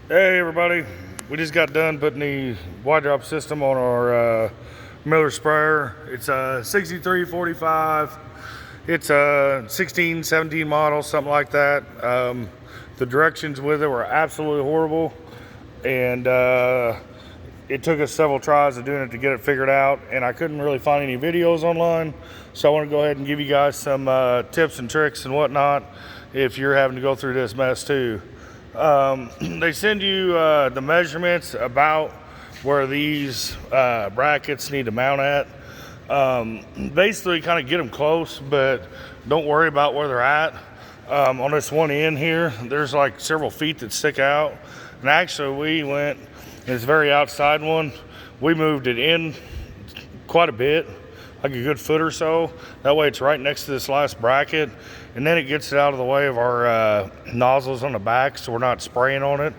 Hey everybody, we just got done putting the wide drop system on our Miller sprayer. It's a 6345. It's a 16, 17 model, something like that. The directions with it were absolutely horrible, and it took us several tries of doing it to get it figured out, and I couldn't really find any videos online, so I want to go ahead and give you guys some tips and tricks and whatnot if you're having to go through this mess too. They send you the measurements about where these brackets need to mount at. Basically kind of get them close, but don't worry about where they're at. On this one end here, there's like several feet that stick out, and actually we went, this very outside one, we moved it in quite a bit, like a good foot or so. That way it's right next to this last bracket, and then it gets it out of the way of our nozzles on the back, so we're not spraying on it.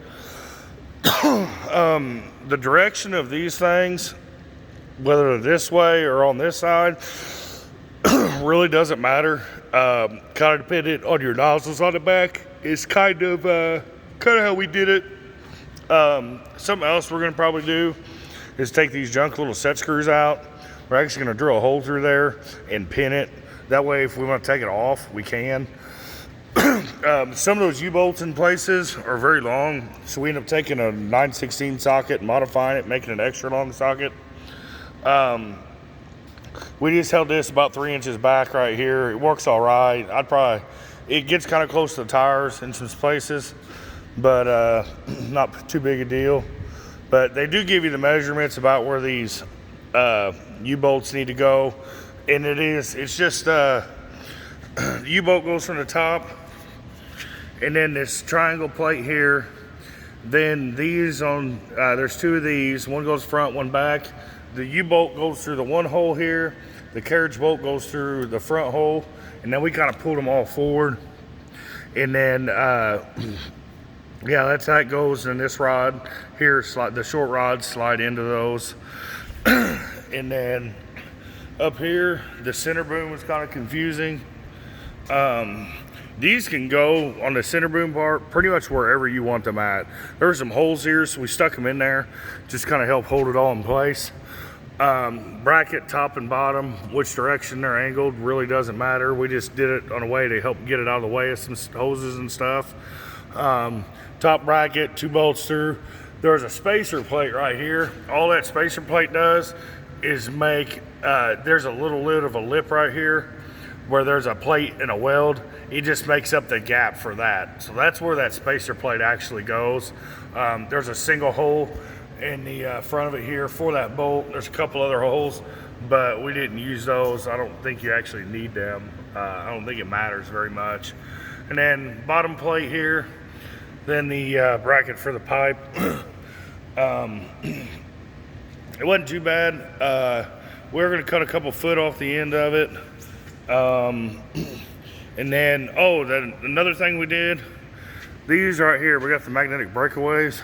The direction of these things, whether they're this way or on this side, really doesn't matter. Kind of dependent on your nozzles on the back. It's kind of how we did it. Something else we're gonna probably do is take these junk little set screws out. We're actually gonna drill a hole through there and pin it. That way, if we want to take it off, we can. Some of those U-bolts in places are very long, so we end up taking a 9/16 socket and modifying it, making an extra long socket. We just held this about 3 inches back right here. It works all right. It gets kind of close to the tires in some places, but not too big a deal. But they do give you the measurements about where these U-bolts need to go. And it's just U-bolt goes from the top, and then this triangle plate here. Then these on, there's two of these. One goes front, one back. The U-bolt goes through the one hole here. The carriage bolt goes through the front hole, and then we kind of pulled them all forward. And then, yeah, that's how it goes. And this rod here, the short rods slide into those. And then up here, the center boom is kind of confusing. These can go on the center boom part pretty much wherever you want them at. There were some holes here, so we stuck them in there, just kind of help hold it all in place. Bracket top and bottom, which direction they're angled really doesn't matter. We just did it on a way to help get it out of the way of some hoses and stuff. Top bracket, 2 bolts through. There's a spacer plate right here. All that spacer plate does is make, there's a little lid of a lip right here where there's a plate and a weld. It just makes up the gap for that. So that's where that spacer plate actually goes. There's a single hole in the front of it here for that bolt. There's a couple other holes, but we didn't use those. I don't think you actually need them. I don't think it matters very much. And then bottom plate here, then the bracket for the pipe. It wasn't too bad. We were gonna cut a couple foot off the end of it. And then, another thing we did, these right here, we got the magnetic breakaways.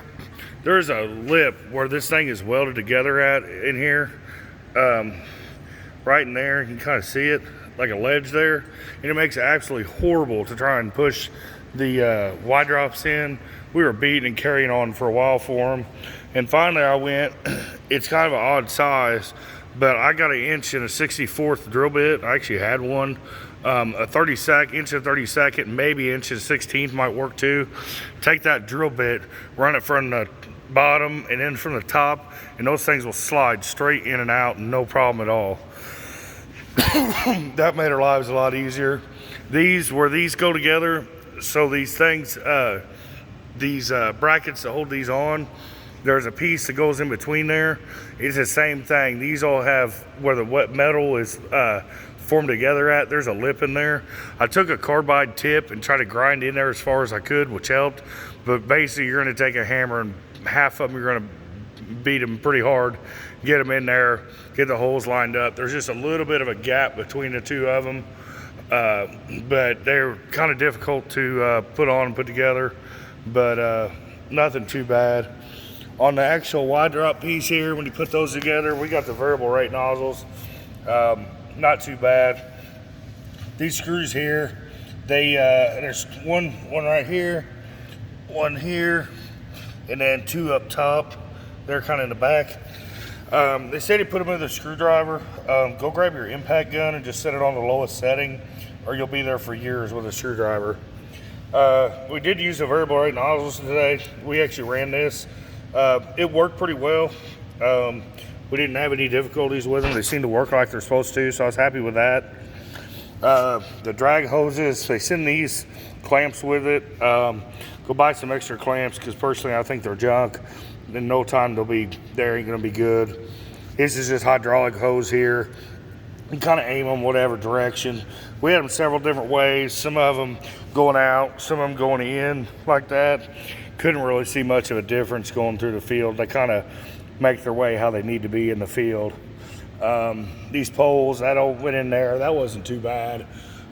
There's a lip where this thing is welded together at in here. Right in there, you can kind of see it, like a ledge there. And it makes it absolutely horrible to try and push the wide drops in. We were beating and carrying on for a while for them. And finally I went, it's kind of an odd size, but I got an inch and a 64th drill bit. I actually had one. A 32nd, inch and 32nd, maybe inch and 16th might work too. Take that drill bit, run it from the bottom and then from the top, and those things will slide straight in and out, no problem at all. That made our lives a lot easier. Where these go together, so these things, these brackets that hold these on, there's a piece that goes in between there. It's the same thing. These all have where the wet metal is formed together at. There's a lip in there. I took a carbide tip and tried to grind in there as far as I could, which helped. But basically, you're going to take a hammer and half of them you're going to beat them pretty hard, get them in there, get the holes lined up. There's just a little bit of a gap between the two of them, but they're kind of difficult to put on and put together, but nothing too bad. On the actual wide drop piece here, when you put those together, we got the variable rate nozzles. Not too bad. These screws here, there's one right here, one here, and then 2 up top. They're kind of in the back. They said he put them with a screwdriver. Go grab your impact gun and just set it on the lowest setting, or you'll be there for years with a screwdriver. We did use a variable rate nozzles today. We actually ran this. It worked pretty well. We didn't have any difficulties with them. They seemed to work like they're supposed to, so I was happy with that. The drag hoses, they send these clamps with it. Go buy some extra clamps, because personally I think they're junk. In no time they'll be, they ain't gonna be good. This is just hydraulic hose here. You kind of aim them whatever direction. We had them several different ways, some of them going out, some of them going in like that. Couldn't really see much of a difference going through the field. They kind of make their way how they need to be in the field. These poles, that all went in there, that wasn't too bad.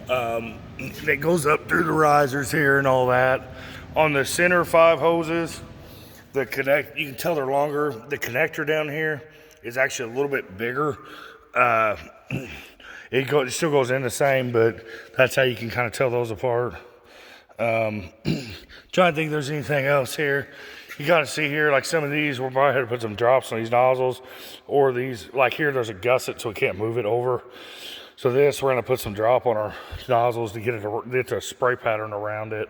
It goes up through the risers here and all that. On the center 5 hoses, you can tell they're longer. The connector down here is actually a little bit bigger. It still goes in the same, but that's how you can kind of tell those apart. Trying to think if there's anything else here. You got to see here, like some of these, we're probably going to put some drops on these nozzles, or these, like here, there's a gusset, so we can't move it over. So this, we're going to put some drop on our nozzles to get a spray pattern around it.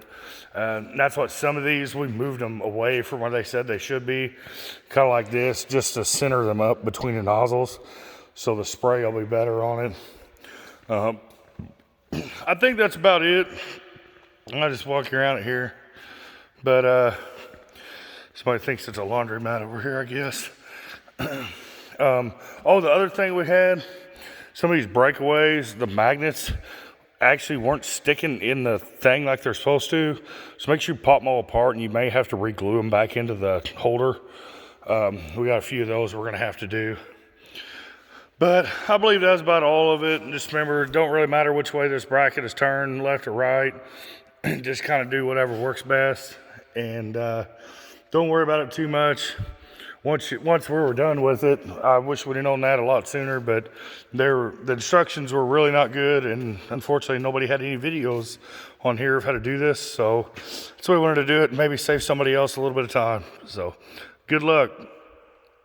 And that's what some of these, we moved them away from where they said they should be, kind of like this, just to center them up between the nozzles, so the spray will be better on it. I think that's about it. I'll just walk around it here, but somebody thinks it's a laundromat over here, I guess. Oh, the other thing we had, some of these breakaways, the magnets actually weren't sticking in the thing like they're supposed to. So make sure you pop them all apart, and you may have to re-glue them back into the holder. We got a few of those we're gonna have to do. But I believe that's about all of it. And just remember, it don't really matter which way this bracket is turned, left or right. Just kind of do whatever works best. And don't worry about it too much. Once we were done with it, I wish we'd have known that a lot sooner, but the instructions were really not good, and unfortunately nobody had any videos on here of how to do this, so that's why we wanted to do it and maybe save somebody else a little bit of time. So good luck.